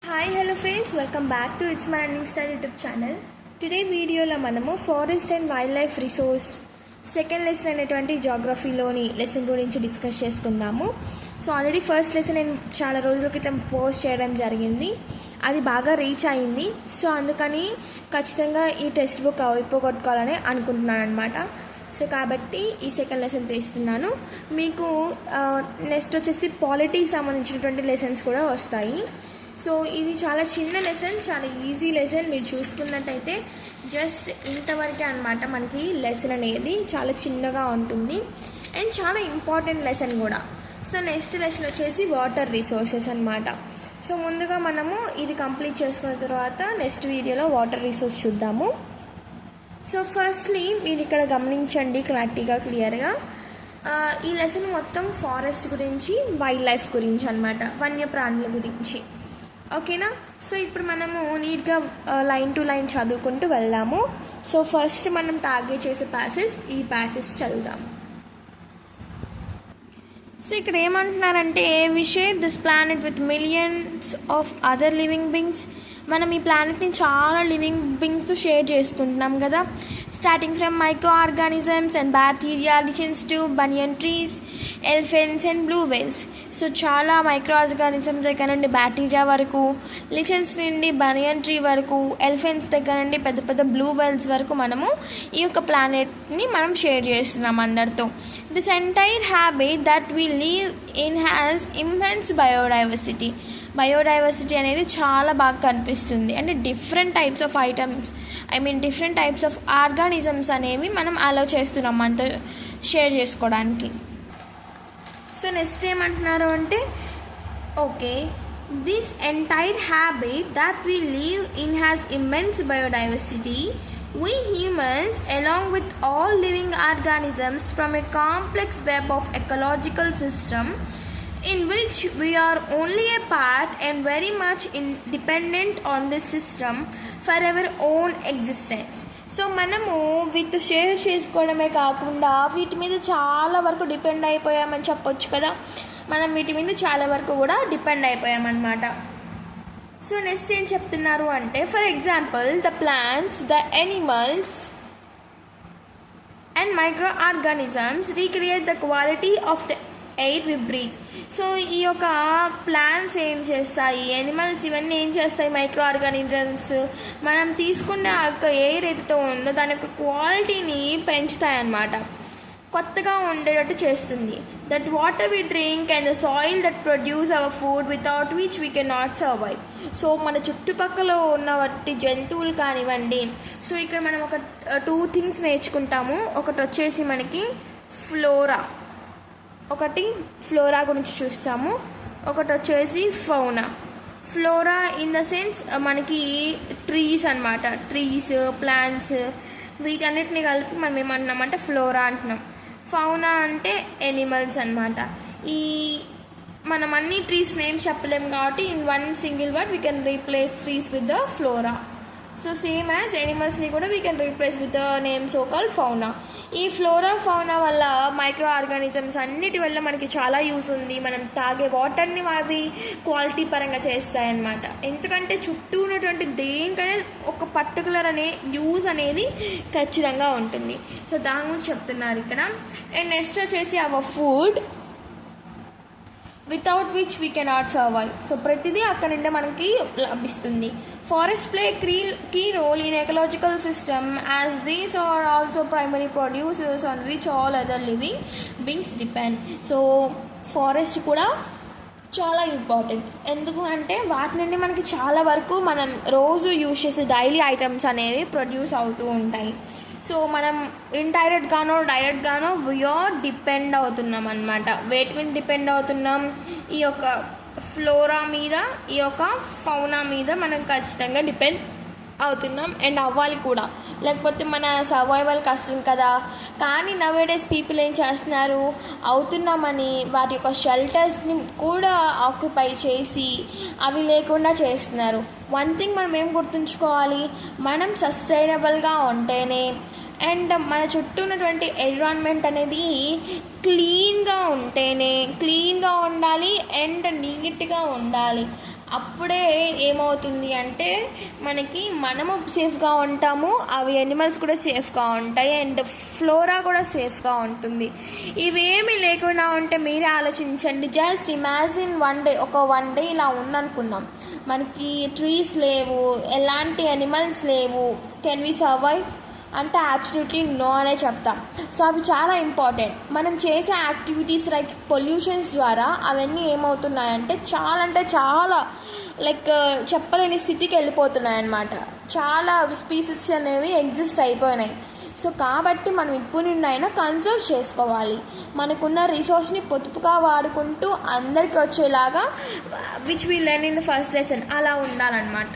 Hi hello friends, welcome back to it's my running star YouTube channel. Today వీడియోలో మనము forest and wild life resource second lesson అనేటువంటి జాగ్రఫీలోని lesson గురించి discuss చేసుకుందాము. So already first lesson నేను చాలా రోజుల క్రితం పోస్ట్ చేయడం జరిగింది. అది బాగా రీచ్ అయింది. సో అందుకని ఖచ్చితంగా ఈ టెక్స్ట్ బుక్ అయిపోగొట్టుకోవాలని అనుకుంటున్నాను అనమాట. సో కాబట్టి ఈ సెకండ్ లెసన్ తీస్తున్నాను. మీకు నెక్స్ట్ వచ్చేసి పాలిటీకి సంబంధించినటువంటి లెసన్స్ కూడా వస్తాయి. సో ఇది చాలా చిన్న లెసన్, చాలా ఈజీ లెసన్. మీరు చూసుకున్నట్టయితే జస్ట్ ఇంతవరకే అనమాట. మనకి లెసన్ అనేది చాలా చిన్నగా ఉంటుంది అండ్ చాలా ఇంపార్టెంట్ లెసన్ కూడా. సో నెక్స్ట్ లెసన్ వచ్చేసి వాటర్ రిసోర్సెస్ అనమాట. సో ముందుగా మనము ఇది కంప్లీట్ చేసుకున్న తర్వాత నెక్స్ట్ వీడియోలో వాటర్ రిసోర్స్ చూద్దాము. సో ఫస్ట్లీ మీరు ఇక్కడ గమనించండి క్లియర్గా. ఈ లెసన్ మొత్తం ఫారెస్ట్ గురించి, వైల్డ్ లైఫ్ గురించి అనమాట, వన్యప్రాణుల గురించి. ఓకేనా? సో ఇప్పుడు మనము నీట్గా లైన్ టు లైన్ చదువుకుంటూ వెళ్దాము. సో ఫస్ట్ మనం టార్గెట్ చేసే ప్యాసేజ్ ఈ ప్యాసేజ్ చదువుదాము. సో ఇక్కడ ఏమంటున్నారంటే, we share this planet with millions of other living beings. మనం ఈ ప్లానెట్ని చాలా లివింగ్ బీయింగ్స్తో షేర్ చేసుకుంటున్నాం కదా. Starting from microorganisms and bacteria, lichens to banyan trees, elephants and blue whales. So చాలా మైక్రో ఆర్గానిజమ్స్ దగ్గర నుండి బ్యాక్టీరియా వరకు, లిచెన్స్ నుండి బనియన్ ట్రీ వరకు, ఎలిఫెంట్స్ దగ్గర నుండి పెద్ద పెద్ద బ్లూ వేల్స్ వరకు మనము ఈ యొక్క ప్లానెట్ని మనం షేర్ చేస్తున్నాం అందరితో. This entire habit that we live in has immense biodiversity. Biodiversity అనేది చాలా బాగా కనిపిస్తుంది. అంటే different types of items, different types of organisms అనేవి మనం అలౌ చేస్తున్నాం మనతో షేర్ చేసుకోవడానికి. సో నెక్స్ట్ ఏమంటున్నారు అంటే, okay, this entire habit that we live in has immense biodiversity. We humans, along with all living organisms, from a complex web of ecological system in which we are only a part and very much dependent on this system for our own existence. So మనము వీటితో share చేసుకోవడమే కాకుండా వీటి మీద చాలా వరకు depend అయిపోయామని చెప్పొచ్చు కదా. మనం వీటి మీద చాలా వరకు కూడా డిపెండ్ అయిపోయామన్నమాట. సో నెక్స్ట్ ఏం చెప్తున్నారు అంటే, for example the plants, the animals and microorganisms recreate the quality of the air we breathe. So ఈ యొక్క ప్లాంట్స్ ఏం చేస్తాయి, ఎనిమల్స్ ఇవన్నీ ఏం చేస్తాయి, మైక్రో ఆర్గానిజమ్స్ మనం తీసుకునే ఆ యొక్క ఎయిర్ ఏదైతే ఉందో దాని యొక్క క్వాలిటీని పెంచుతాయి అన్నమాట, కొత్తగా ఉండేటట్టు చేస్తుంది. That water we drink and the soil that produce our food without which we can not survive. So మన చుట్టుపక్కల ఉన్న వాటి జంతువులు కానివ్వండి. సో ఇక్కడ మనం ఒక 2 థింగ్స్ నేర్చుకుంటాము. ఒకటి వచ్చేసి మనకి ఫ్లోరా గురించి చూస్తాము. ఒకటి వచ్చేసి fauna. Flora in the sense మనకి ట్రీస్ అనమాట, ట్రీస్, ప్లాంట్స్, వీటన్నిటిని కలిపి మనం ఏమంటున్నామంటే ఫ్లోరా అంటున్నాం. ఫౌనా అంటే ఎనిమల్స్ అనమాట. ఈ మనం అన్ని ట్రీస్ నేమ్స్ చెప్పలేము కాబట్టి in one single word we can replace trees with the flora. So same as ఎనిమల్స్ని కూడా we can replace with the name so call fauna. ఈ ఫ్లోరా ఫౌనా వల్ల మైక్రో ఆర్గానిజమ్స్ అన్నిటి వల్ల మనకి చాలా యూజ్ ఉంది. మనం తాగే వాటర్ని అవి క్వాలిటీ పరంగా చేస్తాయన్నమాట. ఎందుకంటే చుట్టూ ఉన్నటువంటి దేనికనే ఒక పర్టికులర్ యూజ్ అనేది ఖచ్చితంగా ఉంటుంది. సో దాని గురించి చెప్తున్నారు ఇక్కడ. అండ్ నెక్స్ట్ వచ్చేసి our food without which we cannot survive. So ప్రతిదీ అక్కడ నుండి మనకి లభిస్తుంది. Forest play key role in ecological system as these are also primary producers on which all other living beings depend. So forest కూడా చాలా important. ఎందుకు అంటే వాటి నుండి మనకి చాలా వరకు మనం రోజు యూజ్ చేసే డైలీ ఐటమ్స్ అనేవి ప్రొడ్యూస్ అవుతూ ఉంటాయి. సో మనం ఇండైరెక్ట్గానో డైరెక్ట్గానో వీఆర్ డిపెండ్ అవుతున్నాం అనమాట. వేటి మీద డిపెండ్ అవుతున్నాం? ఈ యొక్క ఫ్లోరా మీద, ఈ యొక్క ఫౌనా మీద మనం ఖచ్చితంగా డిపెండ్ అవుతున్నాం అండ్ అవ్వాలి కూడా, లేకపోతే మన సర్వైవల్ కష్టం కదా. కానీ నవేడేస్ పీపుల్ ఏం చేస్తున్నారు, అవుతున్నామని వాటి యొక్క షెల్టర్స్ని కూడా ఆక్యుపై చేసి అవి లేకుండా చేస్తున్నారు. వన్ థింగ్ మనం ఏం గుర్తుంచుకోవాలి, మనం సస్టైనబుల్గా ఉంటేనే అండ్ మన చుట్టూ ఉన్నటువంటి ఎన్విరాన్మెంట్ అనేది క్లీన్గా ఉంటేనే, క్లీన్గా ఉండాలి అండ్ నీట్గా ఉండాలి. అప్పుడే ఏమవుతుంది అంటే మనము సేఫ్గా ఉంటాము, అవి యానిమల్స్ కూడా సేఫ్గా ఉంటాయి, అండ్ ఫ్లోరా కూడా సేఫ్గా ఉంటుంది. ఇవేమీ లేకుండా ఉంటే మీరే ఆలోచించండి. జస్ట్ ఇమాజిన్ వన్ డే ఇలా ఉందనుకుందాం, మనకి ట్రీస్ లేవు, ఎలాంటి యానిమల్స్ లేవు, కెన్ వి సర్వైవ్ అంటే అబ్సల్యూట్లీ నో అనే చెప్తాం. సో అవి చాలా ఇంపార్టెంట్. మనం చేసే యాక్టివిటీస్ లైక్ పొల్యూషన్స్ ద్వారా అవన్నీ ఏమవుతున్నాయంటే చాలా లైక్ చెప్పలేని స్థితికి వెళ్ళిపోతున్నాయి అన్నమాట. చాలా స్పీసీస్ అనేవి ఎగ్జిస్ట్ అయిపోయినాయి. సో కాబట్టి మనం ఇప్పుడు నుండైనా కన్సర్వ్ చేసుకోవాలి, మనకున్న రిసోర్స్ని పొదుపుగా వాడుకుంటూ అందరికీ వచ్చేలాగా which we learn in the first lesson అలా ఉండాలన్నమాట.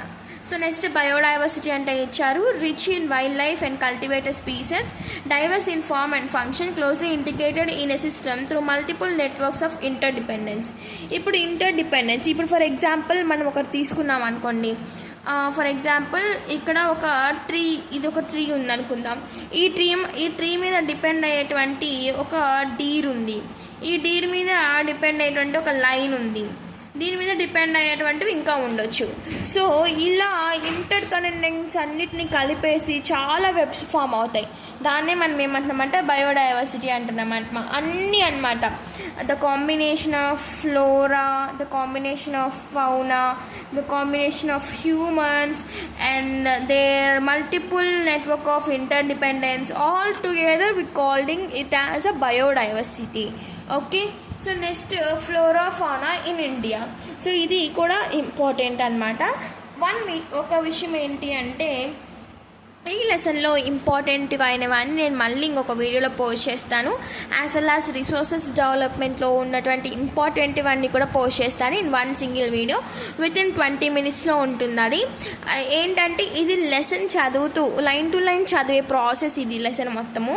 సో నెక్స్ట్ బయోడైవర్సిటీ అంటే ఇచ్చారు, rich in wildlife and cultivated species, diverse in form and function, closely integrated in a system through multiple networks of interdependence. ఇప్పుడు for example మనం ఒకటి తీసుకున్నాం అనుకోండి, for example ఇక్కడ ఇది ఒక ట్రీ ఉందనుకుందాం. ఈ ట్రీ మీద డిపెండ్ అయ్యేటువంటి ఒక డీర్ ఉంది, ఈ డీర్ మీద డిపెండ్ అయ్యేటువంటి ఒక లైన్ ఉంది, దీని మీద డిపెండ్ అయ్యేటువంటివి ఇంకా ఉండొచ్చు. సో ఇలా ఇంటర్ కనెక్టింగ్స్ అన్నిటిని కలిపేసి చాలా వెబ్స్ ఫామ్ అవుతాయి. దాన్నే మనం ఏమంటున్నామంటే బయోడైవర్సిటీ అంటున్నామంట. అన్నీ అనమాట, the combination of flora, the combination of fauna, the combination of humans and their multiple network of interdependence, all together we calling it as a biodiversity. Okay, so next flora fauna in India. సో ఇది కూడా important అనమాట. ఒక విషయం ఏంటి అంటే ఈ లెసన్లో ఇంపార్టెంట్ అయినవన్నీ నేను మళ్ళీ ఇంకొక వీడియోలో పోస్ట్ చేస్తాను. యాజ్ వెల్ యాజ్ రిసోర్సెస్ డెవలప్మెంట్లో ఉన్నటువంటి ఇంపార్టెంట్ ఇవన్నీ కూడా పోస్ట్ చేస్తాను in one single video. Within 20 minutesలో ఉంటుంది. అది ఏంటంటే ఇది లెసన్ చదువుతూ లైన్ టు లైన్ చదివే ప్రాసెస్ ఇది లెసన్ మొత్తము.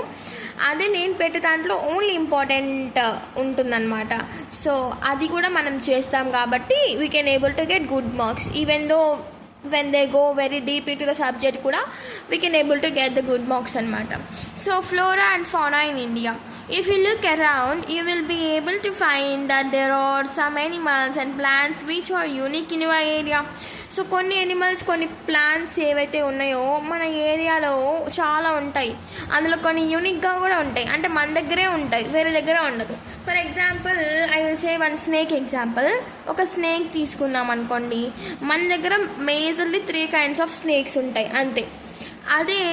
అదే నేను పెట్టే దాంట్లో ఓన్లీ ఇంపార్టెంట్ ఉంటుందన్నమాట. సో అది కూడా మనం చేస్తాం కాబట్టి we can able to get good marks. Even though when they go very deep into the subject kuda we can able to get the good marks anamata. So flora and fauna in India, if you look around you will be able to find that there are some animals and plants which are unique in your area. So కొన్ని animals కొన్ని plants ఏవైతే ఉన్నాయో మన ఏరియాలో చాలా ఉంటాయి, అందులో కొన్ని యూనిక్గా కూడా ఉంటాయి, అంటే మన దగ్గరే ఉంటాయి, వేరే దగ్గర ఉండదు. For example I will say one snake example. ఒక స్నేక్ తీసుకుందాం అనుకోండి, మన దగ్గర మేజర్లీ 3 kinds ఆఫ్ స్నేక్స్ ఉంటాయి అంతే. అదే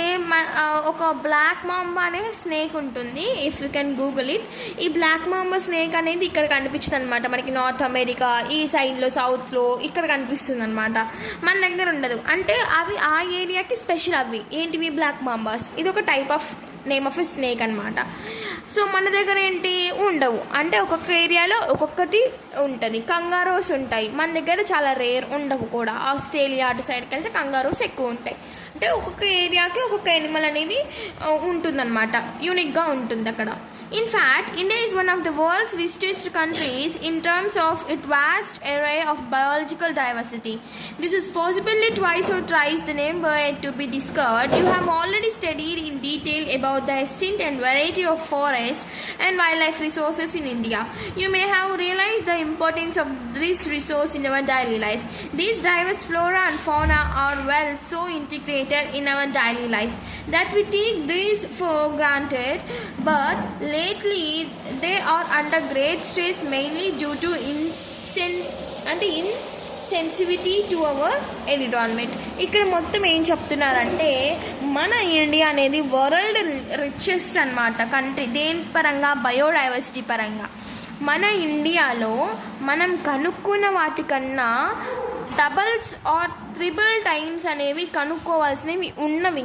ఒక బ్లాక్ మాంబా అనే స్నేక్ ఉంటుంది, if you can Google it. ఈ బ్లాక్ మాంబా స్నేక్ అనేది ఇక్కడ కనిపిస్తుంది అనమాట, మనకి నార్త్ అమెరికా ఈ సైడ్లో సౌత్లో ఇక్కడ కనిపిస్తుంది అనమాట, మన దగ్గర ఉండదు. అంటే అవి ఆ ఏరియాకి స్పెషల్. అవి ఏంటివి? బ్లాక్ మాంబాస్. ఇది ఒక type of name of a snake అనమాట. సో మన దగ్గర ఏంటి ఉండవు, అంటే ఒక్కొక్క ఏరియాలో ఒక్కొక్కటి ఉంటుంది. కంగారోస్ ఉంటాయి, మన దగ్గర చాలా రేర్, ఉండవు కూడా. ఆస్ట్రేలియా అటు సైడ్కి వెళ్తే కంగారోస్ ఎక్కువ ఉంటాయి. అంటే ఒక్కొక్క ఏరియాకి ఒక్కొక్క యానిమల్ అనేది ఉంటుందన్నమాట, యూనిక్గా ఉంటుంది అక్కడ. In fact, India is one of the world's richest countries in terms of its vast array of biological diversity. This is possibly twice or thrice the number yet to be discovered. You have already studied in detail about the extent and variety of forest and wildlife resources in India. You may have realized the importance of this resource in our daily life. These diverse flora and fauna are well so integrated in our daily life that we take these for granted, but lately they are under great stress mainly due to insensitivity to our environment. ఇక్కడ మొత్తం ఏం చెప్తున్నారంటే మన India అనేది world richest అన్నమాట country. దేని పరంగా? Biodiversity పరంగా. మన ఇండియాలో మనం కనుక్కున్న వాటికన్నా డబల్స్ ఆర్ ట్రిపుల్ టైమ్స్ అనేవి కనుక్కోవాల్సినవి ఉన్నవి,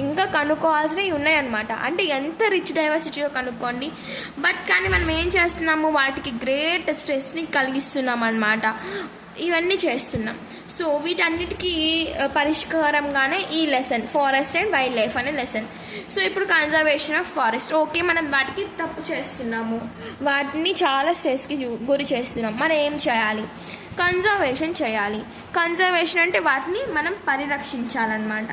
ఇంకా కనుక్కోవాల్సినవి ఉన్నాయన్నమాట. అంటే ఎంత రిచ్ డైవర్సిటీలో కనుక్కోండి. బట్ కానీ మనం ఏం చేస్తున్నాము? వాటికి గ్రేట్ స్ట్రెస్ని కలిగిస్తున్నాం అన్నమాట, ఇవన్నీ చేస్తున్నాం. సో వీటన్నిటికీ పరిష్కారంగానే ఈ lesson forest and wild life అనే లెసన్. సో ఇప్పుడు కన్జర్వేషన్ ఆఫ్ ఫారెస్ట్. ఓకే, మనం వాటికి తప్పు చేస్తున్నాము, వాటిని చాలా స్ట్రెస్కి గురి చేస్తున్నాం. మనం ఏం చేయాలి? కన్జర్వేషన్ చేయాలి. కన్జర్వేషన్ అంటే వాటిని మనం పరిరక్షించాలన్నమాట.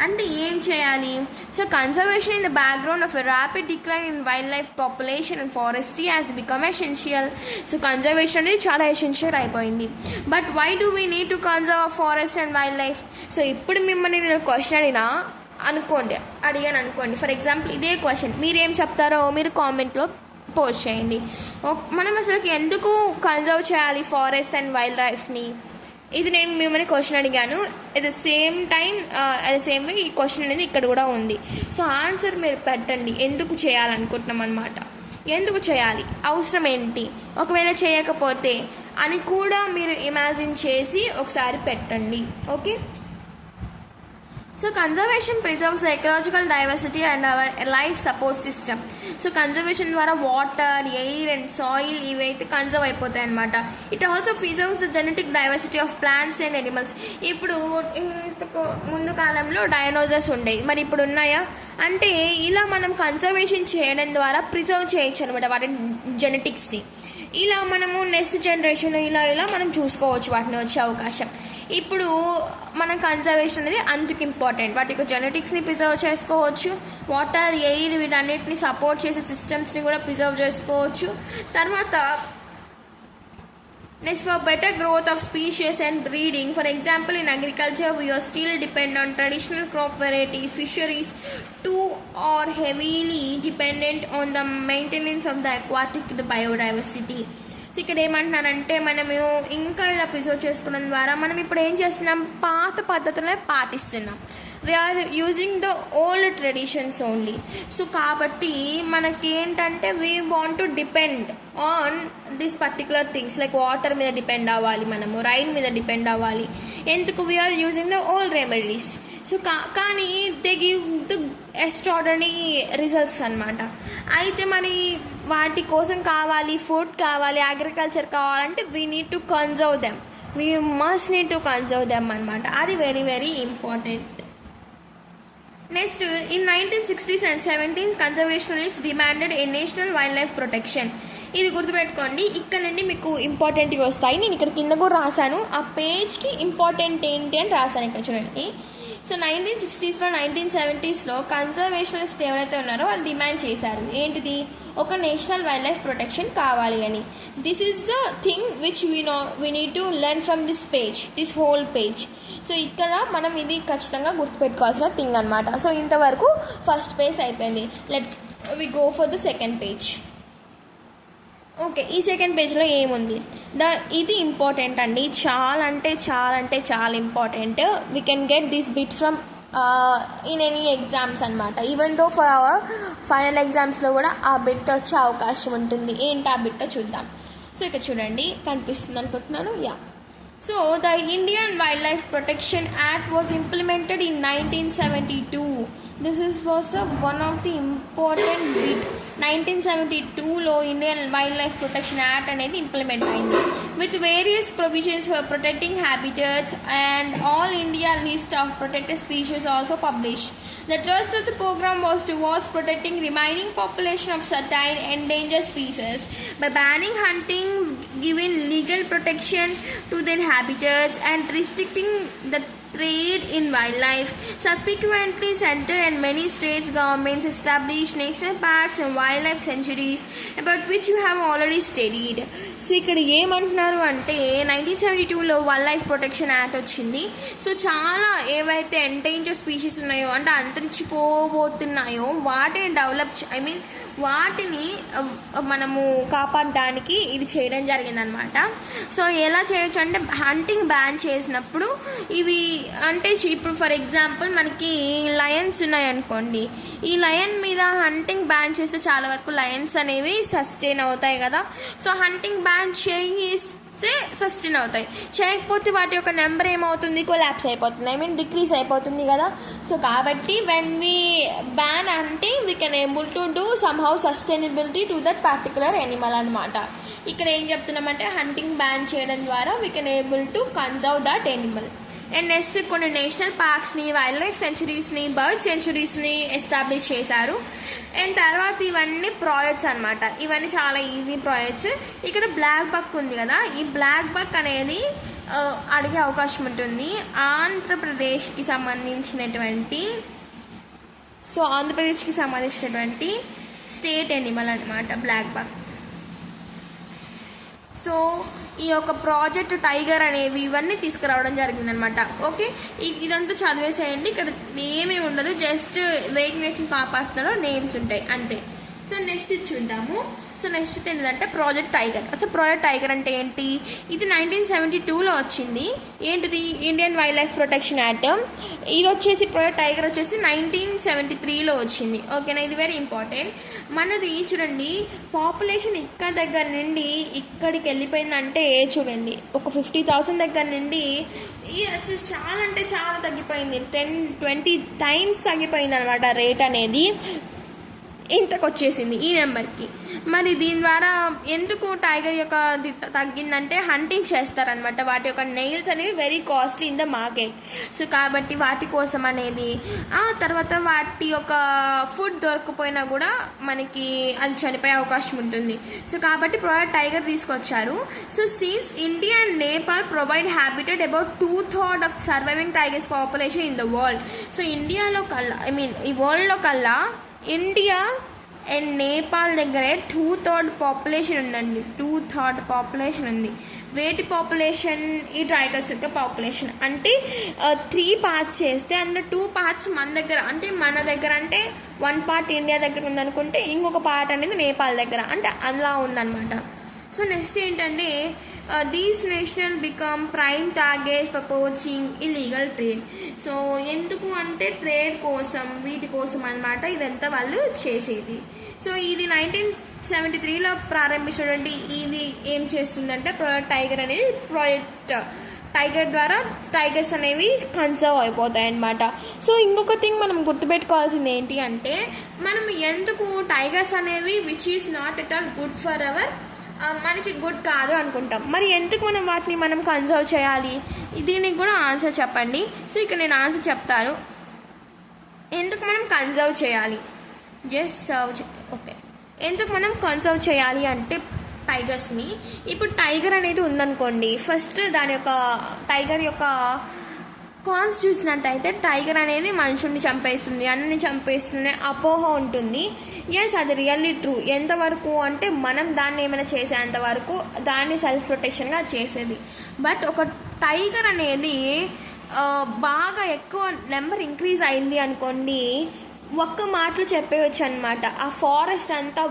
అంటే ఏం చేయాలి? So conservation in the background of a rapid decline in wildlife population and forestry has become essential. So conservation అనేది చాలా ఎసెన్షియల్ అయిపోయింది. But why do we need to conserve forest and wildlife? So ఇప్పుడు మిమ్మల్ని నేను question అడిగాను అనుకోండి, for example ఇదే question మీరేం చెప్తారో మీరు కామెంట్లో పోస్ట్ చేయండి. మనం అసలుకి ఎందుకు కన్జర్వ్ చేయాలి ఫారెస్ట్ అండ్ వైల్డ్ లైఫ్ని? ఇది నేను మిమ్మల్ని క్వశ్చన్ అడిగాను. At the same time at the same way ఈ క్వశ్చన్ అనేది ఇక్కడ కూడా ఉంది. సో ఆన్సర్ మీరు పెట్టండి, ఎందుకు చేయాలనుకుంటున్నాం అనమాట, ఎందుకు చేయాలి, అవసరం ఏంటి, ఒకవేళ చేయకపోతే అని కూడా మీరు ఇమాజిన్ చేసి ఒకసారి పెట్టండి. Okay. So conservation preserves the ecological diversity and our life support system. So conservation ద్వారా వాటర్, ఎయిర్ అండ్ సాయిల్ ఇవైతే కన్జర్వ్ అయిపోతాయి అనమాట. It also preserves the genetic diversity of plants and animals. ఇప్పుడు ముందు కాలంలో డైనోసర్స్ ఉండేవి, మరి ఇప్పుడు ఉన్నాయా అంటే ఇలా మనం కన్జర్వేషన్ చేయడం ద్వారా ప్రిజర్వ్ చేయొచ్చు అనమాట వాటి జెనెటిక్స్ని. ఇలా మనము నెక్స్ట్ జనరేషన్ ఇలా మనం చూసుకోవచ్చు వాటిని వచ్చే అవకాశం. ఇప్పుడు మన కన్జర్వేషన్ అనేది అందుకు ఇంపార్టెంట్. వాటి జెనెటిక్స్ని ప్రిజర్వ్ చేసుకోవచ్చు, వాటర్, ఎయిర్ వీటన్నిటిని సపోర్ట్ చేసే సిస్టమ్స్ని కూడా ప్రిజర్వ్ చేసుకోవచ్చు. తర్వాత next for better growth of species and breeding. For example in agriculture we are still depend on traditional crop variety. Fisheries too are heavily dependent on the maintenance of the aquatic biodiversity. So ఇక్కడ ఏమంటున్నానంటే మనము ఇంకా ఇలా preserve చేసుకోవడం ద్వారా మనం ఇప్పుడు ఏం చేస్తున్నాం, పాత పద్ధతులనే పాటిస్తున్నాం. We are using the old traditions only. So కాబట్టి మనకేంటంటే we want to depend on this particular things like water మీద డిపెండ్ అవ్వాలి, మనము రైన్ మీద డిపెండ్ అవ్వాలి. ఎందుకు? We are using the old remedies. So కానీ they give the extraordinary results అనమాట. అయితే మరి వాటి కోసం కావాలి, ఫుడ్ కావాలి, అగ్రికల్చర్ కావాలంటే we need to conserve them, we must need to conserve them అనమాట. అది very very important. Next in 1960s and 70s conservationist demanded a national wild life protection. ఇది గుర్తుపెట్టుకోండి, ఇక్కడ నుండి మీకు ఇంపార్టెంట్వి వస్తాయి. నేను ఇక్కడ కింద కూడా రాశాను, ఆ పేజ్కి ఇంపార్టెంట్ ఏంటి అని రాశాను ఇక్కడ చూడండి. సో 1960s 1970s కన్జర్వేషనలిస్ట్ ఎవరైతే ఉన్నారో వాళ్ళు డిమాండ్ చేశారు ఏంటిది, ఒక నేషనల్ వైల్డ్ లైఫ్ ప్రొటెక్షన్ కావాలి అని. This is the thing which we need to learn from this page, this whole page. So ఇక్కడ మనం ఇది ఖచ్చితంగా గుర్తుపెట్టుకోవాల్సిన థింగ్ అనమాట. సో ఇంతవరకు ఫస్ట్ పేజ్ అయిపోయింది. Let we go for the second page. Okay, ఈ సెకండ్ పేజ్లో ఏముంది, ఇది ఇంపార్టెంట్ అండి, చాలా important. We can get this bit from in any exams అనమాట. Even though for our final ఎగ్జామ్స్లో కూడా ఆ బిట్ వచ్చే అవకాశం ఉంటుంది. ఏంటి ఆ బిట్ చూద్దాం. సో ఇక్కడ చూడండి, కనిపిస్తుంది అనుకుంటున్నాను. Yeah. So the Indian Wildlife Protection Act was implemented in 1972. was one of the important bit. 1972లో Indian wild life protection act అనేది ఇంప్లిమెంట్ అయింది with various provisions for protecting habitats and all India list of protected species also publish. The thrust of the program was towards protecting remaining population of certain endangered species by banning hunting, giving legal protection to their habitats and restricting the trade in wildlife. Subsequently, central and many states governments established national parks and wildlife sanctuaries about which you have already studied. So ఇక్కడ ఏమంటున్నారు అంటే 1972లో wild life protection act వచ్చింది. So చాలా ఏవైతే endanger species ఉన్నాయో అంటే అంతరించిపోబోతున్నాయో వాటిని వాటిని మనము కాపాడడానికి ఇది చేయడం జరిగిందనమాట. సో ఎలా చేయొచ్చు అంటే హంటింగ్ బ్యాన్ చేసినప్పుడు ఇవి అంటే ఇప్పుడు ఫర్ ఎగ్జాంపుల్ మనకి లయన్స్ ఉన్నాయనుకోండి, ఈ లయన్ మీద హంటింగ్ బ్యాన్ చేస్తే చాలా వరకు లయన్స్ అనేవి సస్టైన్ అవుతాయి కదా. సో హంటింగ్ బ్యాన్ చేస్తే సస్టైన్ అవుతాయి, చేయకపోతే వాటి యొక్క నెంబర్ ఏమవుతుంది, కొలాప్స్ అయిపోతుంది, డిక్రీజ్ అయిపోతుంది కదా. సో కాబట్టి when we ban hunting we can able to do somehow sustainability to that particular animal అనమాట. ఇక్కడ ఏం చెప్తున్నామంటే హంటింగ్ బ్యాన్ చేయడం ద్వారా we can able to conserve that animal. And next కొన్ని నేషనల్ పార్క్స్ని, వైల్డ్ లైఫ్ సెంచురీస్ని, బర్డ్ సెంచురీస్ని ఎస్టాబ్లిష్ చేశారు. అండ్ తర్వాత ఇవన్నీ ప్రాజెక్ట్స్ అనమాట. ఇవన్నీ చాలా ఈజీ ప్రాజెక్ట్స్. ఇక్కడ బ్లాక్ బక్ ఉంది కదా, ఈ బ్లాక్ బక్ అనేది అడిగే అవకాశం ఉంటుంది. ఆంధ్రప్రదేశ్కి సంబంధించినటువంటి స్టేట్ ఎనిమల్ అనమాట బ్లాక్ బక్. సో ఈ యొక్క ప్రాజెక్ట్ టైగర్ అనేవి ఇవన్నీ తీసుకురావడం జరిగిందనమాట. ఓకే, ఇదంతా చదివేసేయండి, ఇక్కడ ఏమీ ఉండదు, జస్ట్ వేగ్నేషన్ కాపాడుతున్న నేమ్స్ ఉంటాయి అంతే. సో నెక్స్ట్ చూద్దాము. సో నెక్స్ట్ ఏంటంటే ప్రాజెక్ట్ టైగర్. అసలు ప్రాజెక్ట్ టైగర్ అంటే ఏంటి? ఇది 1972లో వచ్చింది. ఏంటిది? Indian wild life protection act. ఇది వచ్చేసి ప్రాజెక్ట్ టైగర్ వచ్చేసి 1973లో వచ్చింది. ఓకేనా, ఇది వెరీ ఇంపార్టెంట్. మనది చూడండి, పాపులేషన్ ఇక్కడ దగ్గర నుండి ఇక్కడికి వెళ్ళిపోయిందంటే చూడండి, ఒక 50,000 దగ్గర నుండి అసలు చాలా అంటే చాలా తగ్గిపోయింది. 10-20 టైమ్స్ తగ్గిపోయింది అనమాట రేట్ అనేది. ఇంతకు వచ్చేసింది ఈ నెంబర్కి. మరి దీని ద్వారా ఎందుకు టైగర్ యొక్క తగ్గిందంటే హంటింగ్ చేస్తారనమాట. వాటి యొక్క నెయిల్స్ అనేవి very costly in the market. So కాబట్టి వాటి కోసం అనేది, తర్వాత వాటి యొక్క ఫుడ్ దొరకపోయినా కూడా మనకి అది చనిపోయే అవకాశం ఉంటుంది. సో కాబట్టి ప్రాజెక్ట్ టైగర్ తీసుకొచ్చారు. So since India and Nepal provide habitat about 2/3 of surviving tigers population in the world. So ఇండియాలో కల్లా ఈ వరల్డ్లో కల్లా ఇండియా అండ్ నేపాల్ దగ్గరే 2/3 పాపులేషన్ ఉందండి. 2/3 పాపులేషన్ ఉంది. వేటి పాపులేషన్? ఈ టైగర్స్ యొక్క పాపులేషన్. అంటే 3 పార్ట్స్ చేస్తే అందులో 2 పార్ట్స్ మన దగ్గర, అంటే మన దగ్గర అంటే 1 పార్ట్ ఇండియా దగ్గర ఉందనుకుంటే ఇంకొక పార్ట్ అనేది నేపాల్ దగ్గర, అంటే అలా ఉందన్నమాట. సో నెక్స్ట్ ఏంటంటే these national become prime targets for poaching illegal trade. So ఎందుకు అంటే ట్రేడ్ కోసం, వీటి కోసం అనమాట ఇదంతా వాళ్ళు చేసేది. సో ఇది 1973లో ప్రారంభించినటువంటి ఇది ఏం చేస్తుందంటే ప్రాజెక్ట్ టైగర్ అనేది, ప్రాజెక్ట్ టైగర్ ద్వారా టైగర్స్ అనేవి కన్సర్వ్ అయిపోతాయి అన్నమాట. సో ఇంకొక థింగ్ మనం గుర్తుపెట్టుకోవాల్సింది ఏంటి అంటే, మనం ఎందుకు టైగర్స్ అనేవి which is not at all good for hour, మనకి గుడ్ కాదు అనుకుంటాం. మరి ఎందుకు వాటిని కన్సర్వ్ చేయాలి? దీనికి కూడా ఆన్సర్ చెప్పండి. సో ఇక్కడ నేను ఆన్సర్ చెప్తాను. ఎందుకు మనం కన్సర్వ్ చేయాలి, ఓకే, ఎందుకు మనం కన్సర్వ్ చేయాలి అంటే టైగర్స్ని, ఇప్పుడు టైగర్ అనేది ఉందనుకోండి, ఫస్ట్ దాని యొక్క టైగర్ యొక్క కాన్స్ చూసినట్టయితే టైగర్ అనేది మనుషుల్ని చంపేస్తుంది, అన్ని చంపేస్తుంది అపోహ ఉంటుంది. ఎస్, అది రియల్లీ ట్రూ. ఎంతవరకు అంటే మనం దాన్ని ఏమైనా చేసేంతవరకు దాన్ని సెల్ఫ్ ప్రొటెక్షన్గా చేసేది. బట్ ఒక టైగర్ అనేది బాగా ఎక్కువ నెంబర్ ఇంక్రీజ్ అయింది అనుకోండి, ఒక్క మాటలు చెప్పేయచ్చు అనమాట, ఆ ఫారెస్ట్ అంతా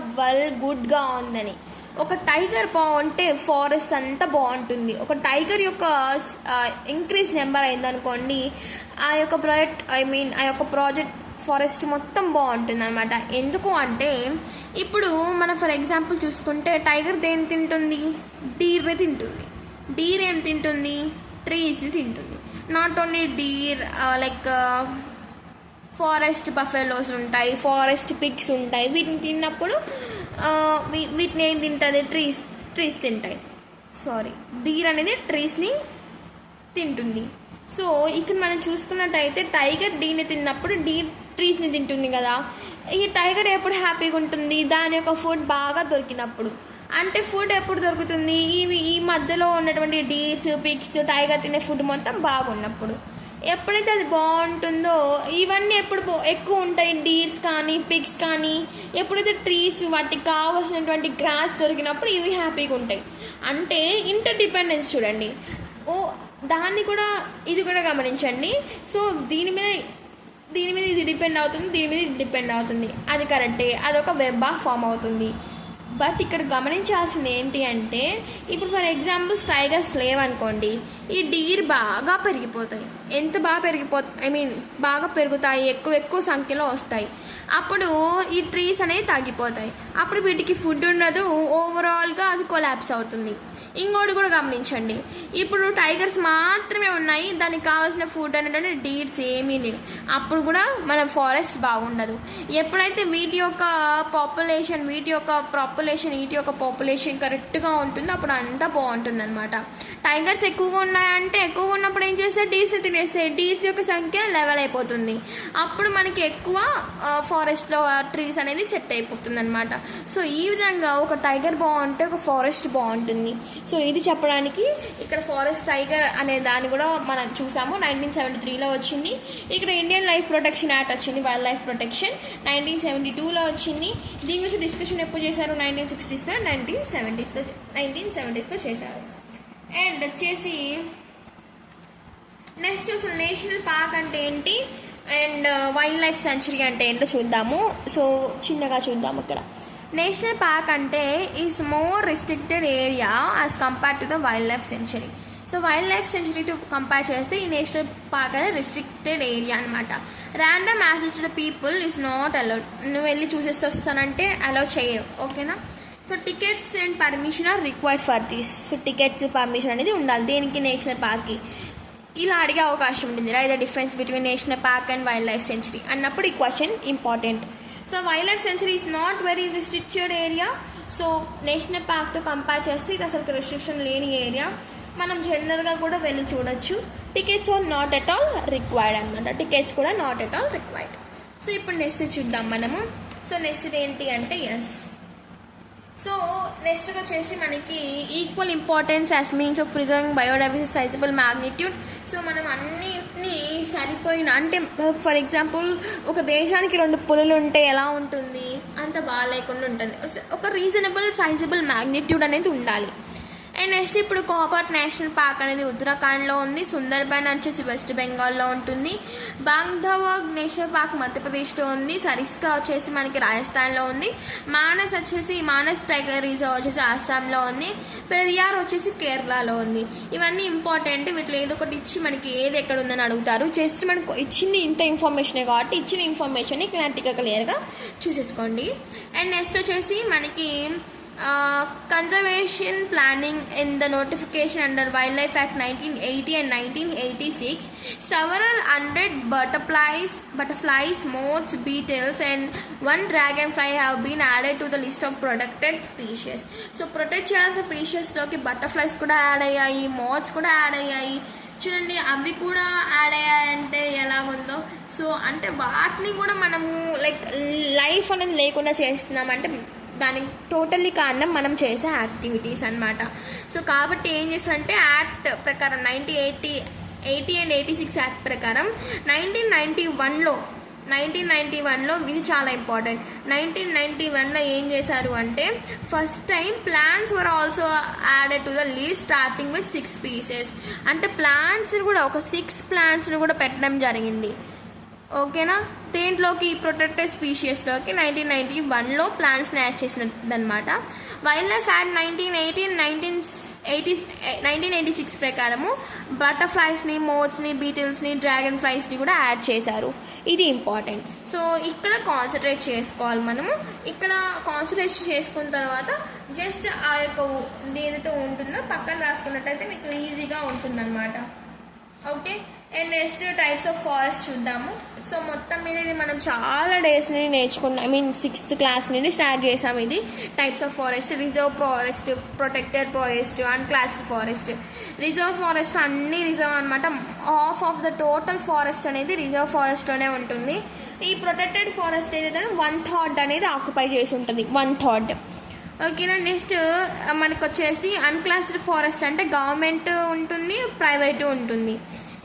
గుడ్గా ఉందని. ఒక టైగర్ బాగుంటే ఫారెస్ట్ అంతా బాగుంటుంది. ఒక టైగర్ యొక్క ఇంక్రీజ్ నెంబర్ అయిందనుకోండి, ఆ యొక్క ప్రాజెక్ట్ ఫారెస్ట్ మొత్తం బాగుంటుంది అనమాట. ఎందుకు అంటే ఇప్పుడు మనం ఫర్ ఎగ్జాంపుల్ చూసుకుంటే టైగర్ దేన్ని తింటుంది? డీర్ని తింటుంది. డీర్ ఏం తింటుంది? ట్రీస్ని తింటుంది. Not only deer, like forest buffaloes ఉంటాయి, ఫారెస్ట్ పిగ్స్ ఉంటాయి. వీటిని తిన్నప్పుడు వీటిని ఏం తింటుంది? ట్రీస్ తింటాయి. డీర్ అనేది ట్రీస్ని తింటుంది. సో ఇక్కడ మనం చూసుకున్నట్టయితే టైగర్ డీని తిన్నప్పుడు డీర్ ట్రీస్ని తింటుంది కదా. ఈ టైగర్ ఎప్పుడు హ్యాపీగా ఉంటుంది? దాని యొక్క ఫుడ్ బాగా దొరికినప్పుడు. అంటే ఫుడ్ ఎప్పుడు దొరుకుతుంది? ఈ మధ్యలో ఉన్నటువంటి డీర్స్, పిగ్స్, టైగర్ తినే ఫుడ్ మొత్తం బాగున్నప్పుడు. ఎప్పుడైతే అది బాగుంటుందో ఇవన్నీ ఎప్పుడు ఎక్కువ ఉంటాయి, డీర్స్ కానీ పిగ్స్ కానీ. ఎప్పుడైతే ట్రీస్, వాటికి కావాల్సినటువంటి గ్రాస్ దొరికినప్పుడు ఇవి హ్యాపీగా ఉంటాయి. అంటే ఇంటర్ డిపెండెన్స్ చూడండి. ఇది కూడా గమనించండి. సో దీని మీద ఇది డిపెండ్ అవుతుంది, దీని మీద ఇది డిపెండ్ అవుతుంది. అది కరెక్టే, అదొక వెబ్ ఫామ్ అవుతుంది. బట్ ఇక్కడ గమనించాల్సింది ఏంటి అంటే, ఇప్పుడు ఫర్ ఎగ్జాంపుల్ టైగర్స్ లేవనుకోండి, ఈ డీర్ బాగా పెరిగిపోతాయి. ఎంత బాగా బాగా పెరుగుతాయి, ఎక్కువ సంఖ్యలో వస్తాయి. అప్పుడు ఈ ట్రీస్ అనేవి తగ్గిపోతాయి. అప్పుడు వీటికి ఫుడ్ ఉండదు, ఓవరాల్గా అది కొలాప్స్ అవుతుంది. ఇంకోటి కూడా గమనించండి, ఇప్పుడు టైగర్స్ మాత్రమే ఉన్నాయి, దానికి కావాల్సిన ఫుడ్ అనేది డీర్స్ ఏమీ లేవు. అప్పుడు కూడా మన ఫారెస్ట్ బాగుండదు. ఎప్పుడైతే వీటి యొక్క పాపులేషన్ కరెక్ట్గా ఉంటుందో అప్పుడు అంతా బాగుంటుంది అనమాట. టైగర్స్ ఎక్కువగా ఉన్నాయంటే, ఎక్కువగా ఉన్నప్పుడు ఏం చేస్తుంది? చేస్తే డీర్స్ని తినేస్తే డీర్స్ యొక్క సంఖ్య లెవెల్ అయిపోతుంది. అప్పుడు మనకి ఎక్కువ ఫారెస్ట్లో ట్రీస్ అనేది సెట్ అయిపోతుంది అనమాట. సో ఈ విధంగా ఒక టైగర్ బాగుంటే ఒక ఫారెస్ట్ బాగుంటుంది. సో ఇది చెప్పడానికి ఇక్కడ ఫారెస్ట్ టైగర్ అనే దాన్ని కూడా మనం చూసాము. 1973లో వచ్చింది. ఇక్కడ ఇండియన్ లైఫ్ ప్రొటెక్షన్ యాక్ట్ వచ్చింది, వైల్డ్ లైఫ్ ప్రొటెక్షన్ 1972లో వచ్చింది. దీని గురించి డిస్కషన్ ఎప్పుడు చేశారు? 1960స్లో 1970స్లో చేశారు. అండ్ వచ్చేసి నెక్స్ట్ అసలు నేషనల్ పార్క్ అంటే ఏంటి అండ్ వైల్డ్ లైఫ్ సెంచరీ అంటే ఏంటో చూద్దాము. సో చిన్నగా చూద్దాము. ఇక్కడ నేషనల్ పార్క్ అంటే is more restricted area as compared to the wild life sanctuary. So wildlife సెంచరీతో కంపేర్ చేస్తే ఈ నేషనల్ పార్క్ అనేది రిస్ట్రిక్టెడ్ ఏరియా అనమాట. Random access to the people is not allowed. నువ్వు వెళ్ళి చూసేస్తే వస్తానంటే అలౌ చేయరు. ఓకేనా? So tickets and permission are required for this. So tickets permission అనేది ఉండాలి దేనికి? నేషనల్ పార్క్కి. ఇలా అడిగే అవకాశం ఉంటుంది. The difference between national park and wildlife sanctuary అన్నప్పుడు ఈ question important. So wildlife sanctuary is not very restricted area. So national పార్క్తో కంపేర్ చేస్తే ఇది అసలు రిస్ట్రిక్షన్ లేని ఏరియా. మనం జనరల్గా కూడా వెళ్ళి చూడొచ్చు. Tickets are not at all required అనమాట. టికెట్స్ కూడా not at all required. So ఇప్పుడు నెక్స్ట్ చూద్దాం మనము. సో నెక్స్ట్ ఏంటి అంటే సో నెక్స్ట్ వచ్చేసి మనకి equal importance as means of preserving biodiversity sizeable magnitude. So మనం అన్నిటినీ సరిపోయిన అంటే ఫర్ ఎగ్జాంపుల్ ఒక దేశానికి 2 పులులు ఉంటే ఎలా ఉంటుంది? అంత బాగా లేకుండా ఉంటుంది. ఒక రీజనబుల్ సైజబుల్ మ్యాగ్నిట్యూడ్ అనేది ఉండాలి. అండ్ నెక్స్ట్ ఇప్పుడు కోకాట్ నేషనల్ పార్క్ అనేది ఉత్తరాఖండ్లో ఉంది. సుందర్బన్ వచ్చేసి వెస్ట్ బెంగాల్లో ఉంటుంది. బాంధవ్ నేషనల్ పార్క్ మధ్యప్రదేశ్లో ఉంది. సరిస్కా వచ్చేసి మనకి రాజస్థాన్లో ఉంది. మానస్ వచ్చేసి మానస్ టైగర్ రిజర్వ్ వచ్చేసి అస్సాంలో ఉంది. పెరియార్ వచ్చేసి కేరళలో ఉంది. ఇవన్నీ ఇంపార్టెంట్. వీటిలో ఏదో ఒకటి ఇచ్చి మనకి ఏది ఎక్కడ ఉందని అడుగుతారు. జస్ట్ మనకు ఇచ్చింది ఇంత ఇన్ఫర్మేషనే కాబట్టి ఇచ్చిన ఇన్ఫర్మేషన్ని క్లియర్గా చూసేసుకోండి. అండ్ నెక్స్ట్ వచ్చేసి మనకి conservation planning in the notification under Wildlife Act 1980 and 1986, several hundred butterflies, moths, beetles and one dragonfly have been added to the list of protected species. So protect చేయాల్సిన స్పీషియస్లోకి బటర్ఫ్లైస్ కూడా add అయ్యాయి, moths కూడా add అయ్యాయి. చూడండి అవి కూడా add అయ్యాయంటే ఎలాగుందో. So అంటే వాటిని కూడా మనము లైఫ్ అనేది లేకుండా చేస్తున్నామంటే దానికి టోటల్లీ కారణం మనం చేసే యాక్టివిటీస్ అనమాట. సో కాబట్టి ఏం చేస్తారంటే యాక్ట్ ప్రకారం 1980 అండ్ 86 యాక్ట్ ప్రకారం 1991లో ఇది చాలా ఇంపార్టెంట్. 1991లో ఏం చేశారు అంటే first time plants were also added to the list starting with 6 species. అంటే ప్లాంట్స్ని కూడా ఒక 6 ప్లాంట్స్ని కూడా పెట్టడం జరిగింది. ఓకేనా? దేంట్లోకి ప్రొటెక్టెడ్ స్పీషియస్లోకి 1991లో ప్లాంట్స్ని యాడ్ చేసినదనమాట. వైల్డ్ లైఫ్ యాక్ట్ 1986 ప్రకారము బటర్ఫ్లైస్ని, మోత్స్ని, బీటిల్స్ని, డ్రాగన్ ఫ్లైస్ని కూడా యాడ్ చేశారు. ఇది ఇంపార్టెంట్. సో ఇక్కడ కాన్సన్ట్రేట్ చేసుకోవాలి మనము. ఇక్కడ కాన్సన్ట్రేట్ చేసుకున్న తర్వాత జస్ట్ ఆ యొక్క ఏదైతే ఉంటుందో పక్కన రాసుకున్నట్టయితే మీకు ఈజీగా ఉంటుందన్నమాట. Okay. And next types of forest చూద్దాము. సో మొత్తం మీద ఇది మనం చాలా డేస్ నుండి నేర్చుకున్నాం. 6th క్లాస్ నుండి స్టార్ట్ చేసాం. ఇది types of forest: reserve forest, protected forest, unclassed forest. Reserve forest అన్ని రిజర్వ్ అనమాట. Half of the total forest అనేది రిజర్వ్ ఫారెస్ట్లోనే ఉంటుంది. ఈ ప్రొటెక్టెడ్ ఫారెస్ట్ ఏదైతే 1/3 అనేది ఆక్యుపై చేసి ఉంటుంది. 1/3. ఓకేనా? నెక్స్ట్ మనకు వచ్చేసి అన్క్లాస్డ్ ఫారెస్ట్ అంటే గవర్నమెంట్ ఉంటుంది, ప్రైవేటు ఉంటుంది.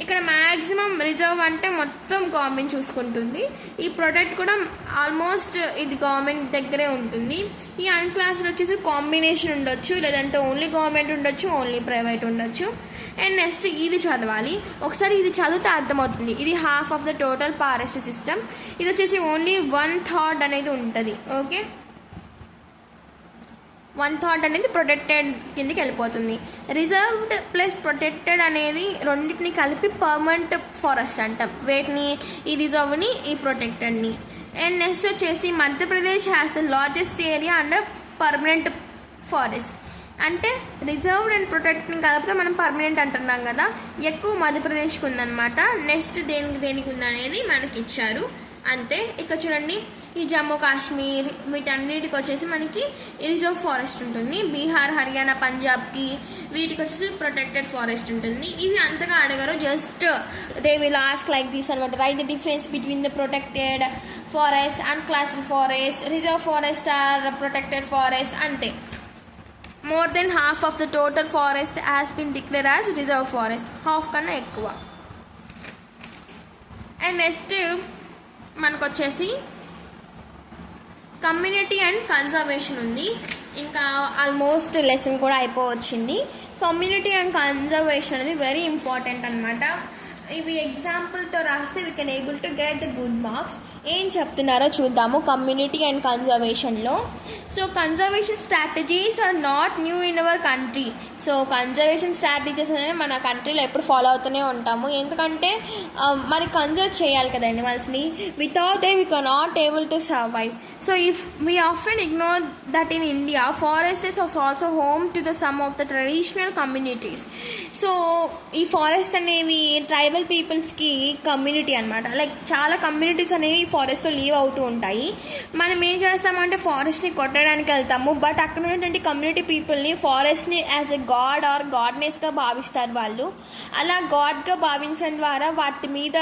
ఇక్కడ మ్యాక్సిమం రిజర్వ్ అంటే మొత్తం గవర్నమెంట్ చూసుకుంటుంది. ఈ ప్రొటెక్ట్ కూడా ఆల్మోస్ట్ ఇది గవర్నమెంట్ దగ్గరే ఉంటుంది. ఈ అన్క్లాస్డ్ వచ్చేసి కాంబినేషన్ ఉండొచ్చు, లేదంటే ఓన్లీ గవర్నమెంట్ ఉండొచ్చు, ఓన్లీ ప్రైవేట్ ఉండొచ్చు. అండ్ నెక్స్ట్ ఇది చదవాలి. ఒకసారి ఇది చదివితే అర్థమవుతుంది. ఇది half of the total forest system. ఇది వచ్చేసి ఓన్లీ 1/3 అనేది ఉంటుంది. ఓకే, 1/3 అనేది ప్రొటెక్టెడ్ కిందకి వెళ్ళిపోతుంది. రిజర్వ్డ్ ప్లస్ ప్రొటెక్టెడ్ అనేది రెండింటిని కలిపి పర్మనెంట్ ఫారెస్ట్ అంటాం. వేటిని? ఈ రిజర్వ్ని, ఈ ప్రొటెక్టెడ్ని. అండ్ నెక్స్ట్ వచ్చేసి Madhya Pradesh has the largest area under permanent forest. అంటే రిజర్వ్డ్ అండ్ ప్రొటెక్ట్ని కలిపితే మనం పర్మనెంట్ అంటున్నాం కదా, ఎక్కువ మధ్యప్రదేశ్కి ఉందన్నమాట. నెక్స్ట్ దేనికి ఉందనేది మనకి ఇచ్చారు. అంతే. ఇక్కడ చూడండి, ఈ జమ్మూ కాశ్మీర్ వీటన్నిటికి వచ్చేసి మనకి రిజర్వ్ ఫారెస్ట్ ఉంటుంది. బీహార్, హర్యానా, పంజాబ్కి వీటికి వచ్చేసి ప్రొటెక్టెడ్ ఫారెస్ట్ ఉంటుంది. ఇది అంతగా అడగరు, just they will ask like this అనమాట. Right the difference between the protected forest, unclassed forest, reserve forest or protected forest, అంతే. More than half of the total forest has been declare as reserve forest, half కన్నా ఎక్కువ. And next మనకు వచ్చేసి community and conservation ఉంది. ఇంకా almost lesson కూడా అయిపోవచ్చింది. Community and conservation అనేది వెరీ ఇంపార్టెంట్ అనమాట. ఇవి ఎగ్జాంపుల్తో రాస్తే we can able to get the good marks. ఏం చెప్తున్నారో చూద్దాము కమ్యూనిటీ అండ్ కన్జర్వేషన్లో. So conservation strategies are not new in our country. So conservation strategies అనేది మన కంట్రీలో ఎప్పుడు ఫాలో అవుతూనే ఉంటాము, ఎందుకంటే మరి కన్జర్వ్ చేయాలి కదా అనిమల్స్ని. Without they we cannot able to survive. So if we often ignore that in India, forests are also home to the some of the traditional communities. So ఈ ఫారెస్ట్ అనేవి ట్రైబల్ పీపుల్స్కి కమ్యూనిటీ అనమాట. Like చాలా communities అనేవి ఫారెస్ట్లో leave అవుతూ ఉంటాయి. మనం ఏం చేస్తామంటే ఫారెస్ట్ని కొట్టడానికి వెళ్తాము, బట్ అక్కడ ఉన్నటువంటి కమ్యూనిటీ పీపుల్ని ఫారెస్ట్ని యాజ్ ఎ గాడ్ ఆర్ గాడ్నెస్గా భావిస్తారు వాళ్ళు. అలా గాడ్గా భావించడం ద్వారా వాటి మీద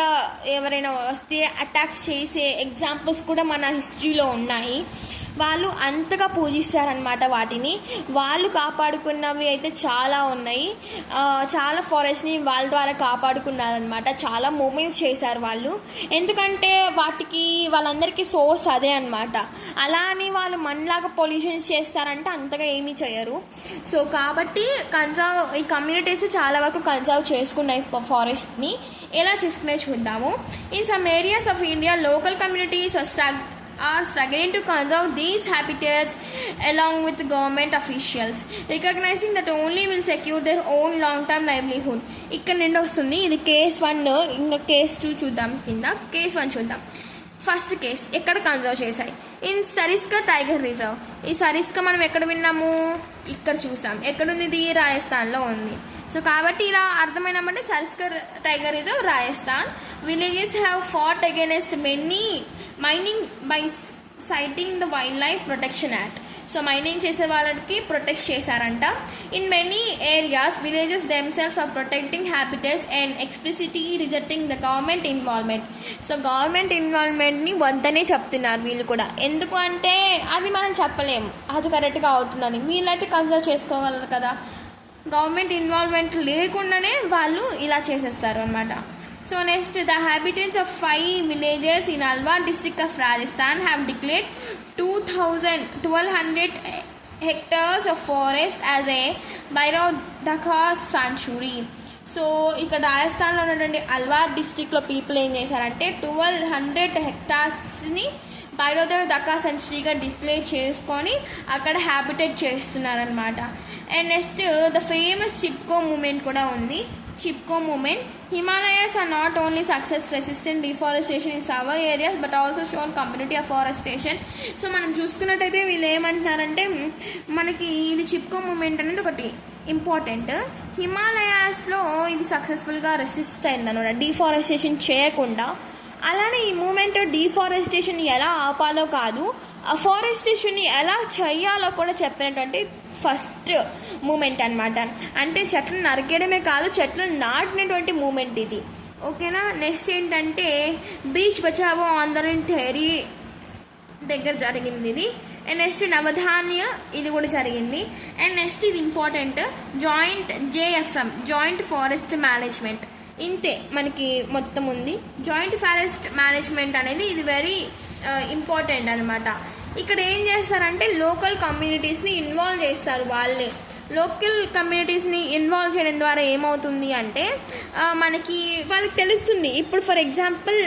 ఎవరైనా వస్తే అటాక్ చేసే ఎగ్జాంపుల్స్ కూడా మన హిస్టరీలో ఉన్నాయి. వాళ్ళు అంతగా పూజిస్తారనమాట వాటిని. వాళ్ళు కాపాడుకున్నవి అయితే చాలా ఉన్నాయి. చాలా ఫారెస్ట్ని వాళ్ళ ద్వారా కాపాడుకున్నారనమాట. చాలా మూమెంట్స్ చేశారు వాళ్ళు, ఎందుకంటే వాటికి వాళ్ళందరికీ సోర్స్ అదే అనమాట. అలా అని వాళ్ళు మనలాగా పొల్యూషన్స్ చేస్తారంటే అంతగా ఏమీ చేయరు. సో కాబట్టి ఈ కమ్యూనిటీస్ చాలా వరకు కన్జర్వ్ చేసుకున్నాయి ఫారెస్ట్ని. ఎలా చేసుకునే చూద్దాము. In some areas of India local communities are struggling to conserve these habitats along with government officials, recognizing that only will secure their own long-term livelihood. ఇక్కడ నుండి వస్తుంది ఇది కేస్ 1. ఇంకా కేస్ 2 చూద్దాం. కింద కేస్ 1 చూద్దాం. ఫస్ట్ కేస్ ఎక్కడ conserve చేశాయి? In Sariska tiger reserve. ఈ సరిస్కా మనం ఎక్కడ విన్నాము? ఇక్కడ చూసాం. ఎక్కడుంది ఇది? రాజస్థాన్లో ఉంది. సో కాబట్టి ఇలా అర్థమైనామంటే Sariska tiger reserve Rajasthan. Villages have fought against many mining by citing the wild life protection act. So mining చేసే వాళ్ళకి ప్రొటెక్ట్ చేశారంట. In many areas villages themselves are protecting habitats and explicitly rejecting the government involvement. So government ఇన్వాల్వ్మెంట్ని వద్దనే చెప్తున్నారు వీళ్ళు కూడా. ఎందుకు అంటే అది మనం చెప్పలేము అది కరెక్ట్గా అవుతుందని. వీళ్ళైతే కన్సల్ట్ చేసుకోగలరు కదా. గవర్నమెంట్ ఇన్వాల్వ్మెంట్ లేకుండానే వాళ్ళు ఇలా చేసేస్తారు అనమాట. So next, the inhabitants of 5 villages in Alwar district of Rajasthan have declared 1200 hectares of forest as a Bairodaka sanctuary. So ఇక్కడ రాజస్థాన్లో ఉన్నటువంటి అల్వార్ డిస్టిక్లో పీపుల్ ఏం చేశారంటే 1200 హెక్టార్స్ని బైరోదకా సెంచరీగా డిక్లేర్ చేసుకొని అక్కడ హ్యాబిటేట్ చేస్తున్నారనమాట. And next the famous Chipko movement కూడా ఉంది. Chipko movement. Himalayas are not only success resistant deforestation in several areas but also shown community afforestation. So మనం చూసుకున్నట్టయితే వీళ్ళు ఏమంటున్నారంటే మనకి ఇది చిప్కో మూమెంట్ అనేది ఒకటి ఇంపార్టెంట్. హిమాలయాస్లో ఇది సక్సెస్ఫుల్గా రెసిస్ట్ అయిందనమాట డిఫారెస్టేషన్ చేయకుండా. అలానే ఈ మూమెంట్ డిఫారెస్టేషన్ ఎలా ఆపాలో కాదు, అఫారెస్టేషన్ని ఎలా చేయాలో కూడా చెప్పినటువంటి ఫస్ట్ మూమెంట్ అనమాట. అంటే చెట్లను నరికేయడమే కాదు, చెట్లను నాటినటువంటి మూమెంట్ ఇది. ఓకేనా. నెక్స్ట్ ఏంటంటే బీచ్ బచావో ఆందోళన్ థియరీ దగ్గర జరిగింది ఇది. అండ్ నెక్స్ట్ నవధాన్య ఇది కూడా జరిగింది. అండ్ నెక్స్ట్ ఇది important joint JFM joint forest management. ఇంతే మనకి మొత్తం ఉంది. జాయింట్ ఫారెస్ట్ మేనేజ్మెంట్ అనేది ఇది వెరీ ఇంపార్టెంట్ అనమాట. ఇక్కడ ఏం చేస్తారంటే లోకల్ కమ్యూనిటీస్ని ఇన్వాల్వ్ చేస్తారు వాళ్ళే. లోకల్ కమ్యూనిటీస్ని ఇన్వాల్వ్ చేయడం ద్వారా ఏమవుతుంది అంటే మనకి వాళ్ళకి తెలుస్తుంది. ఇప్పుడు ఫర్ ఎగ్జాంపుల్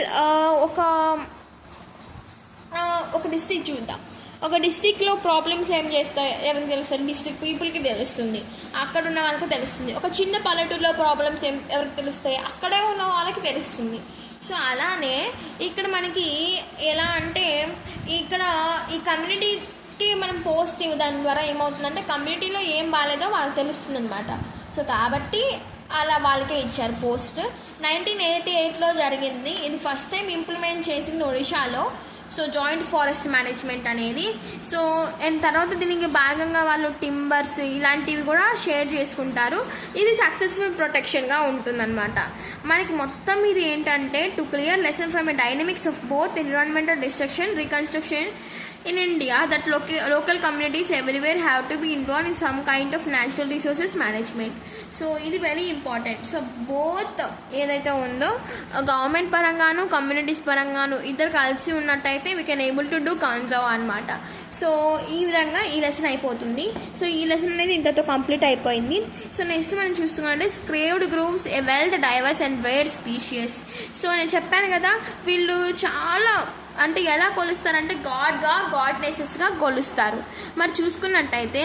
ఒక డిస్ట్రిక్ట్ చూద్దాం. ఒక డిస్ట్రిక్ట్లో ప్రాబ్లమ్స్ ఏం చేస్తాయి ఎవరికి తెలుస్తుంది? డిస్ట్రిక్ట్ పీపుల్కి తెలుస్తుంది, అక్కడ ఉన్న వాళ్ళకి తెలుస్తుంది. ఒక చిన్న పల్లెటూరులో ప్రాబ్లమ్స్ ఎవరికి తెలుస్తాయి? అక్కడే ఉన్న వాళ్ళకి తెలుస్తుంది. సో అలానే ఇక్కడ మనకి ఎలా అంటే ఇక్కడ ఈ కమ్యూనిటీకి మనం పోస్ట్ దాని ద్వారా ఏమవుతుందంటే కమ్యూనిటీలో ఏం బాగాలేదో వాళ్ళకి తెలుస్తుంది అనమాట. సో కాబట్టి అలా వాళ్ళకే ఇచ్చారు పోస్ట్. 1988లో జరిగింది ఇది. ఫస్ట్ టైం ఇంప్లిమెంట్ చేసింది ఒడిశాలో. సో జాయింట్ ఫారెస్ట్ మేనేజ్మెంట్ అనేది. సో అండ్ తర్వాత దీనికి భాగంగా వాళ్ళు టింబర్స్ ఇలాంటివి కూడా షేర్ చేసుకుంటారు. ఇది సక్సెస్ఫుల్ ప్రొటెక్షన్గా ఉంటుందన్నమాట. మనకి మొత్తం ఇది ఏంటంటే to clear lesson from a dynamics of both environmental destruction reconstruction in India that local communities everywhere have to be involved in some kind of natural resources management. So ఇది very important. So both ఏదైతే ఉందో government పరంగాను communities పరంగాను ఇద్దరు కలిసి ఉన్నట్టయితే we can able to do conserve అనమాట. So ఈ విధంగా ఈ లెసన్ అయిపోతుంది. సో ఈ లెసన్ అనేది ఇంతతో కంప్లీట్ అయిపోయింది. సో నెక్స్ట్ మనం చూస్తున్నామంటే sacred groves a wealth diverse and rare species. So నేను చెప్పాను కదా వీళ్ళు చాలా అంటే ఎలా కొలుస్తారంటే గాడ్నెసెస్గా కొలుస్తారు. మరి చూసుకున్నట్టయితే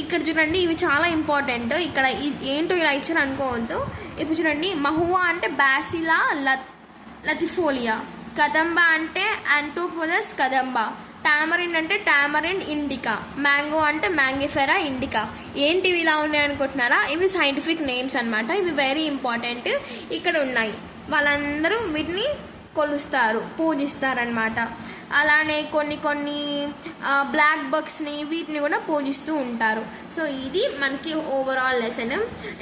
ఇక్కడ చూడండి ఇవి చాలా ఇంపార్టెంట్. ఇక్కడ ఏంటో ఇలా ఇచ్చారు అనుకోవద్దు. ఇప్పుడు చూడండి మహువా అంటే బ్యాసిలా లతిఫోలియా, కదంబా అంటే యాంథోపోదస్ కదంబా, టామరిన్ అంటే టామరిన్ ఇండికా, మ్యాంగో అంటే మ్యాంగిఫెరా ఇండికా. ఏంటివి ఇలా ఉన్నాయి అనుకుంటున్నారా? ఇవి సైంటిఫిక్ నేమ్స్ అనమాట. ఇవి వెరీ ఇంపార్టెంట్. ఇక్కడ ఉన్నాయి వాళ్ళందరూ వీటిని కొలుస్తారు, పూజిస్తారనమాట. అలానే కొన్ని బ్లాక్ బగ్స్ని వీటిని కూడా పూజిస్తూ ఉంటారు. సో ఇది మనకి overall lesson.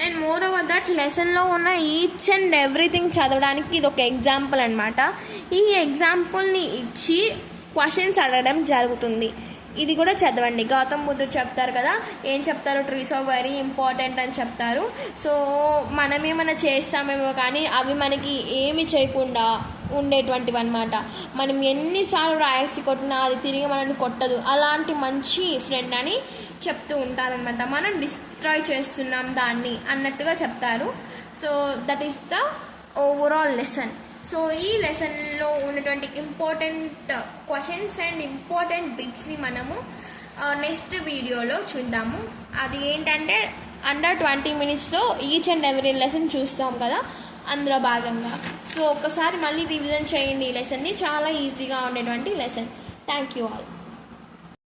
And moreover that లెసన్లో ఉన్న ఈచ్ అండ్ ఎవ్రీథింగ్ చదవడానికి ఇది ఒక ఎగ్జాంపుల్ అనమాట. ఈ ఎగ్జాంపుల్ని ఇచ్చి క్వశ్చన్స్ అడగడం జరుగుతుంది. ఇది కూడా చదవండి. గౌతమ్ బుద్ధుడు చెప్తారు కదా, ఏం చెప్తారు? ట్రీస్ ఆర్ వెరీ ఇంపార్టెంట్ అని చెప్తారు. సో మనం ఏమైనా చేస్తామేమో కానీ అవి మనకి ఏమి చేయకుండా ఉండేటువంటివి అనమాట. మనం ఎన్నిసార్లు రాయేసి కొట్టినా అది తిరిగి మనల్ని కొట్టదు. అలాంటి మంచి ఫ్రెండ్ అని చెప్తూ ఉంటారనమాట. మనం డిస్ట్రాయ్ చేస్తున్నాం దాన్ని అన్నట్టుగా చెప్తారు. So that is the overall lesson. So ఈ లెసన్లో ఉన్నటువంటి ఇంపార్టెంట్ క్వశ్చన్స్ అండ్ ఇంపార్టెంట్ బిట్స్ని మనము నెక్స్ట్ వీడియోలో చూద్దాము. అది ఏంటంటే అండర్ 20 minutesలో ఈచ్ అండ్ ఎవ్రీ లెసన్ చూస్తాం కదా, అందులో భాగంగా. సో ఒక్కసారి మళ్ళీ రివిజన్ చేయండి ఈ లెసన్ని. చాలా ఈజీగా ఉండేటువంటి లెసన్. Thank you all.